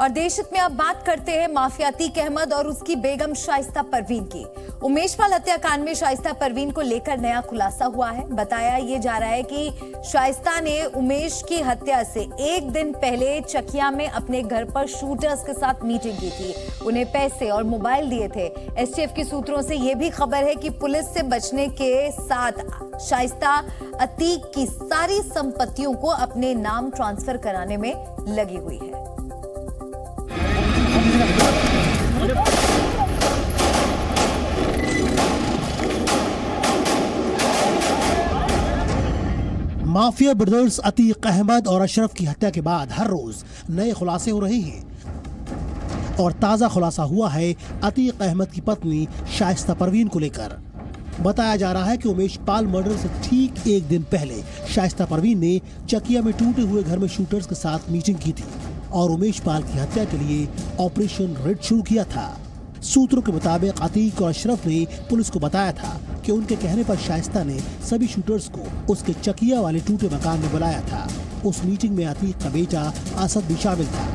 और देश हित में अब बात करते हैं माफिया अतीक अहमद और उसकी बेगम शाइस्ता परवीन की। उमेश पाल हत्याकांड में शाइस्ता परवीन को लेकर नया खुलासा हुआ है। बताया ये जा रहा है कि शाइस्ता ने उमेश की हत्या से एक दिन पहले चकिया में अपने घर पर शूटर्स के साथ मीटिंग की थी, उन्हें पैसे और मोबाइल दिए थे। एसटीएफ के सूत्रों से यह भी खबर है कि पुलिस से बचने के साथ शाइस्ता अतीक की सारी संपत्तियों को अपने नाम ट्रांसफर कराने में लगी हुई है। माफिया ब्रदर्स अतीक अहमद और अशरफ की हत्या के बाद हर रोज नए खुलासे हो रहे हैं और ताजा खुलासा हुआ है अतीक अहमद की पत्नी शाइस्ता परवीन को लेकर। बताया जा रहा है कि उमेश पाल मर्डर से ठीक एक दिन पहले शाइस्ता परवीन ने चकिया में टूटे हुए घर में शूटर्स के साथ मीटिंग की थी और उमेश पाल की हत्या के लिए ऑपरेशन रेड शुरू किया था। सूत्रों के मुताबिक अतीक और अशरफ ने पुलिस को बताया था कि उनके कहने पर शाइस्ता ने सभी शूटर्स को उसके चकिया वाले टूटे मकान में बुलाया था। उस मीटिंग में अतीक का बेटा असद भी शामिल था।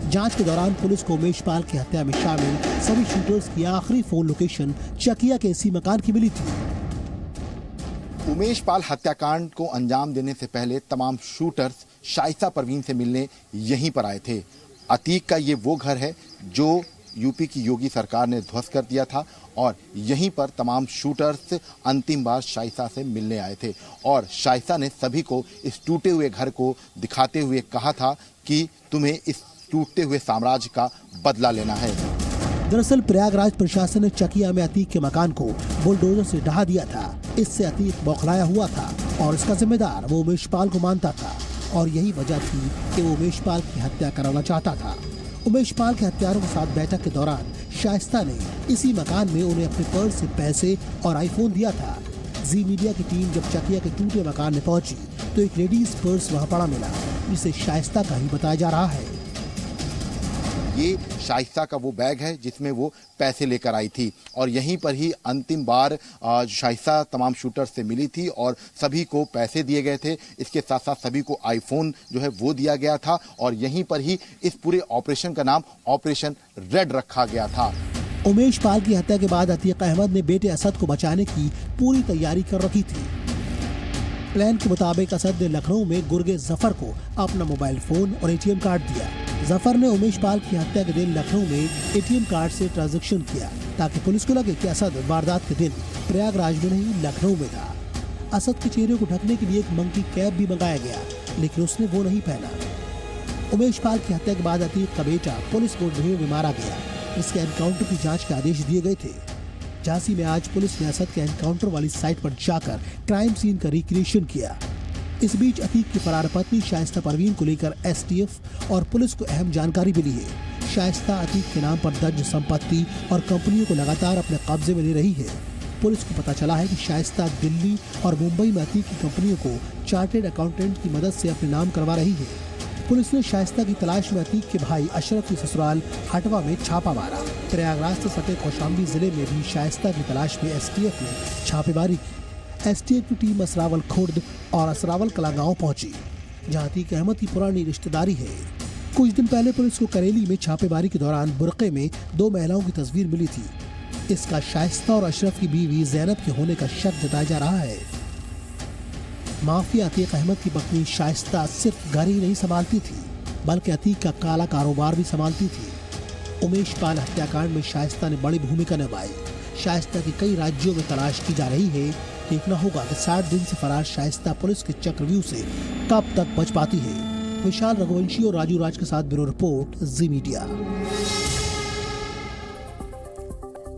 जांच के दौरान पुलिस को उमेश पाल की हत्या में शामिल सभी शूटर्स की आखिरी फोन लोकेशन चकिया के इसी मकान की मिली थी। उमेश पाल हत्याकांड को अंजाम देने से पहले तमाम शूटर्स शाइस्ता परवीन से मिलने यहीं पर आए थे। अतीक का ये वो घर है जो यूपी की योगी सरकार ने ध्वस्त कर दिया था और यहीं पर तमाम शूटर्स अंतिम बार शाइस्ता से मिलने आए थे और शाइस्ता ने सभी को इस टूटे हुए घर को दिखाते हुए कहा था कि तुम्हें इस टूटते हुए साम्राज्य का बदला लेना है। दरअसल प्रयागराज प्रशासन ने चकिया में अतीक के मकान को बुलडोजर से ढहा दिया था। इससे अतीक बौखलाया हुआ था और इसका जिम्मेदार वो उमेश पाल को मानता था और यही वजह थी कि वो उमेश पाल की हत्या कराना चाहता था। उमेश पाल के हत्यारों के साथ बैठक के दौरान शाइस्ता ने इसी मकान में उन्हें अपने पर्स से पैसे और आईफोन दिया था। जी मीडिया की टीम जब चकिया के टूटे मकान में पहुंची तो एक लेडीज पर्स वहां पड़ा मिला, जिसे शाइस्ता का ही बताया जा रहा है। ये शाइस्ता का वो बैग है जिसमें वो पैसे लेकर आई थी और यहीं पर ही अंतिम बार शाइस्ता तमाम शूटर से मिली थी और सभी को पैसे दिए गए थे। इसके साथ साथ सभी को आईफोन जो है वो दिया गया था और यहीं पर ही इस पूरे ऑपरेशन का नाम ऑपरेशन रेड रखा गया था। उमेश पाल की हत्या के बाद अतीक अहमद ने बेटे असद को बचाने की पूरी तैयारी कर रखी थी। प्लान के मुताबिक असद ने लखनऊ में गुर्गे जफर को अपना मोबाइल फोन और एटीएम कार्ड दिया। जफर ने उमेश पाल की हत्या के दिन लखनऊ में एटीएम कार्ड से ट्रांजैक्शन किया ताकि पुलिस को लगे कि असद वारदात के दिन प्रयागराज में नहीं लखनऊ में था। असद के चेहरे को ढकने के लिए एक मंकी कैप भी मंगाया गया, लेकिन उसने वो नहीं पहना। उमेश पाल की हत्या के बाद अतीक का बेटा पुलिस मुठभेड़ में मारा गया, जिसके एनकाउंटर की जाँच के आदेश दिए गए थे। झांसी में आज पुलिस ने असद के एनकाउंटर वाली साइट पर जाकर क्राइम सीन का रिक्रिएशन किया। इस बीच अतीक की फरार पत्नी शाइस्ता परवीन को लेकर एसटीएफ और पुलिस को अहम जानकारी मिली है। शाइस्ता अतीक के नाम पर दर्ज संपत्ति और कंपनियों को लगातार अपने कब्जे में ले रही है। पुलिस को पता चला है कि शाइस्ता दिल्ली और मुंबई में अतीक की कंपनियों को चार्टेड अकाउंटेंट की मदद से अपने नाम करवा रही है। पुलिस ने शाइस्ता की तलाश में अतीक के भाई अशरफ की ससुराल हटवा में छापा मारा। प्रयागराज से सटे कौशाम्बी जिले में भी शाइस्ता की तलाश में एसटीएफ ने छापेमारी की। एसटीएफ की टीम असरावल खुर्द और असरावल कला गांव पहुंची, जहां अतीक अहमद की पुरानी रिश्तेदारी है। कुछ दिन पहले पुलिस को करेली में छापेमारी के दौरान बुरके में 2 महिलाओं की तस्वीर मिली थी। इसका शाइस्ता और अशरफ की बीवी जैनब के होने का शक जताया जा रहा है। माफिया अतीक अहमद की पत्नी शाइस्ता सिर्फ घर ही नहीं संभालती थी, बल्कि अतीक का काला कारोबार भी संभालती थी। उमेश पाल हत्याकांड में शाइस्ता ने बड़ी भूमिका निभाई। शाइस्ता की कई राज्यों में तलाश की जा रही है। देखना होगा कि 60 दिन से फरार शाइस्ता पुलिस के चक्रव्यूह से कब तक बच पाती है। विशाल रघुवंशी और राजू राज के साथ ब्यूरो रिपोर्ट, जी मीडिया।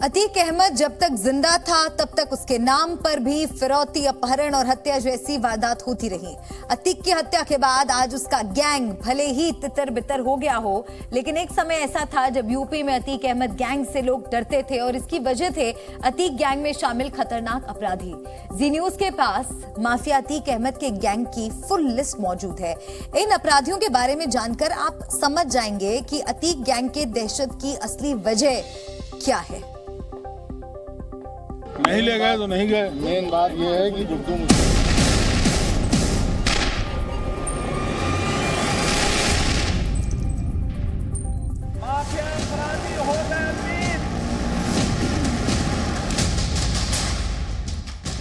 अतीक अहमद जब तक जिंदा था तब तक उसके नाम पर भी फिरौती, अपहरण और हत्या जैसी वारदात होती रही। अतीक की हत्या के बाद आज उसका गैंग भले ही तितर बितर हो गया हो, लेकिन एक समय ऐसा था जब यूपी में अतीक अहमद गैंग से लोग डरते थे और इसकी वजह थे अतीक गैंग में शामिल खतरनाक अपराधी। जी न्यूज के पास माफिया अतीक अहमद के गैंग की फुल लिस्ट मौजूद है। इन अपराधियों के बारे में जानकर आप समझ जाएंगे कि अतीक गैंग के दहशत की असली वजह क्या है। नहीं ले गए तो नहीं गए। मेन बात यह है कि गुड्डू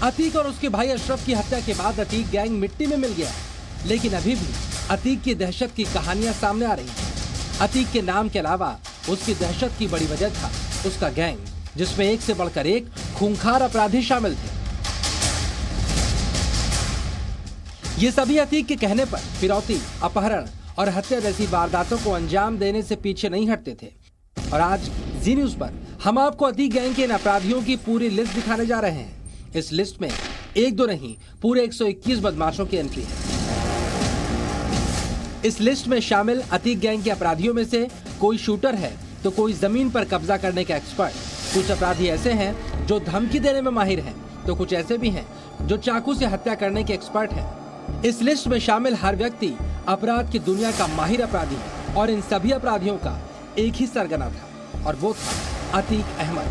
अतीक और उसके भाई अशरफ की हत्या के बाद अतीक गैंग मिट्टी में मिल गया, लेकिन अभी भी अतीक की दहशत की कहानियां सामने आ रही हैं। अतीक के नाम के अलावा उसकी दहशत की बड़ी वजह था उसका गैंग, जिसमें एक से बढ़कर एक खूंखार अपराधी शामिल थे। ये सभी अतीक के कहने पर फिरौती, अपहरण और हत्या जैसी वारदातों को अंजाम देने से पीछे नहीं हटते थे। और आज जी न्यूज पर हम आपको अतीक गैंग के इन अपराधियों की पूरी लिस्ट दिखाने जा रहे हैं। इस लिस्ट में एक दो नहीं, पूरे 121 बदमाशों की एंट्री है। इस लिस्ट में शामिल अतीक गैंग के अपराधियों में से कोई शूटर है तो कोई जमीन पर कब्जा करने का एक्सपर्ट। कुछ अपराधी ऐसे हैं जो धमकी देने में माहिर हैं, तो कुछ ऐसे भी हैं जो चाकू से हत्या करने के एक्सपर्ट हैं। इस लिस्ट में शामिल हर व्यक्ति अपराध की दुनिया का माहिर अपराधी है और इन सभी अपराधियों का एक ही सरगना था और वो था अतीक अहमद।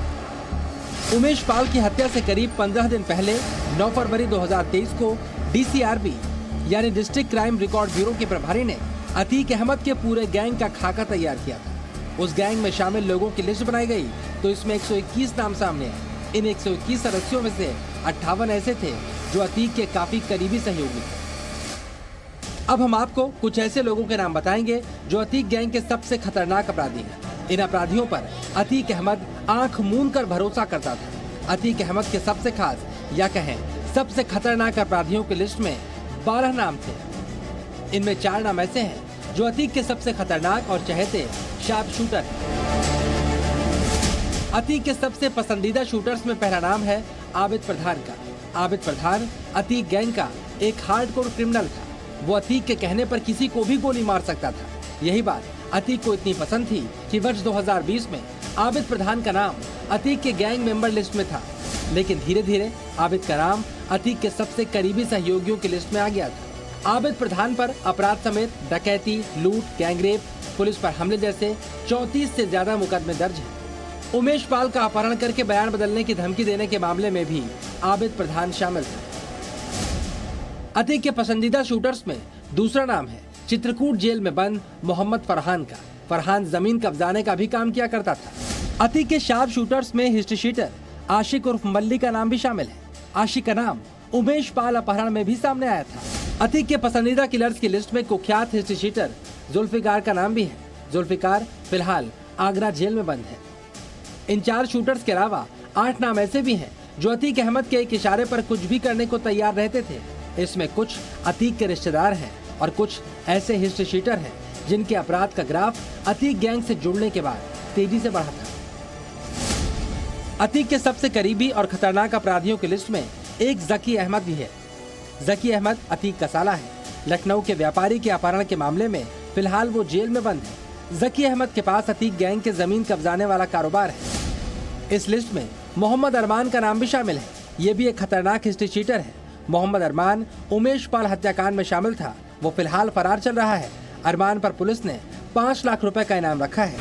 उमेश पाल की हत्या से करीब 15 दिन पहले 9 फरवरी 2023 को DCRB यानी डिस्ट्रिक्ट क्राइम रिकॉर्ड ब्यूरो के प्रभारी ने अतीक अहमद के पूरे गैंग का खाका तैयार किया था। उस गैंग में शामिल लोगों की लिस्ट बनाई गई तो इसमें 121 नाम सामने आए। इन 121 सदस्यों में से 58 ऐसे थे जो अतीक के काफी करीबी सहयोगी थे। अब हम आपको कुछ ऐसे लोगों के नाम बताएंगे जो अतीक गैंग के सबसे खतरनाक अपराधी हैं। इन अपराधियों पर अतीक अहमद आंख मूंद कर भरोसा करता था। अतीक अहमद के सबसे खास या कहें सबसे खतरनाक अपराधियों की लिस्ट में 12 नाम थे। इनमें 4 नाम ऐसे हैं जो अतीक के सबसे खतरनाक और चहेते शार्प शूटर हैं। अतीक के सबसे पसंदीदा शूटर्स में पहला नाम है आबिद प्रधान का। आबिद प्रधान अतीक गैंग का एक हार्डकोर क्रिमिनल था। वो अतीक के कहने पर किसी को भी गोली मार सकता था। यही बात अतीक को इतनी पसंद थी कि वर्ष 2020 में आबिद प्रधान का नाम अतीक के गैंग मेंबर लिस्ट में था, लेकिन धीरे धीरे आबिद का नाम अतीक के सबसे करीबी सहयोगियों की लिस्ट में आ गया था। आबिद प्रधान पर अपराध समेत डकैती, लूट, गैंगरेप, पुलिस पर हमले जैसे 34 से ज्यादा मुकदमे दर्ज हैं। उमेश पाल का अपहरण करके बयान बदलने की धमकी देने के मामले में भी आबिद प्रधान शामिल था। अतीक के पसंदीदा शूटर्स में दूसरा नाम है चित्रकूट जेल में बंद मोहम्मद फरहान का। फरहान जमीन कब्जाने का भी काम किया करता था। अतीक के शार्प शूटर्स में हिस्ट्री शीटर आशिक उर्फ मल्ली का नाम भी शामिल है। आशिक का नाम उमेश पाल अपहरण में भी सामने आया था। अतीक के पसंदीदा किलर्स की लिस्ट में कुख्यात हिस्ट्री शीटर जुल्फिकार का नाम भी है। जुल्फिकार फिलहाल आगरा जेल में बंद है। इन 4 शूटर्स के अलावा 8 नाम ऐसे भी हैं जो अतीक अहमद के एक इशारे पर कुछ भी करने को तैयार रहते थे। इसमें कुछ अतीक के रिश्तेदार हैं और कुछ ऐसे हिस्ट्री शीटर हैं जिनके अपराध का ग्राफ अतीक गैंग से जुड़ने के बाद तेजी से बढ़ा था। अतीक के सबसे करीबी और खतरनाक अपराधियों की लिस्ट में एक जकी अहमद भी है। जकी अहमद अतीक का साला है। लखनऊ के व्यापारी के अपहरण के मामले में फिलहाल वो जेल में बंद है। जकी अहमद के पास अतीक गैंग के जमीन कब्जाने वाला कारोबार है। इस लिस्ट में मोहम्मद अरमान का नाम भी शामिल है। ये भी एक खतरनाक हिस्ट्री शीटर है। मोहम्मद अरमान उमेश पाल हत्याकांड में शामिल था। वो फिलहाल फरार चल रहा है। अरमान पर पुलिस ने 5 लाख रुपए का इनाम रखा है।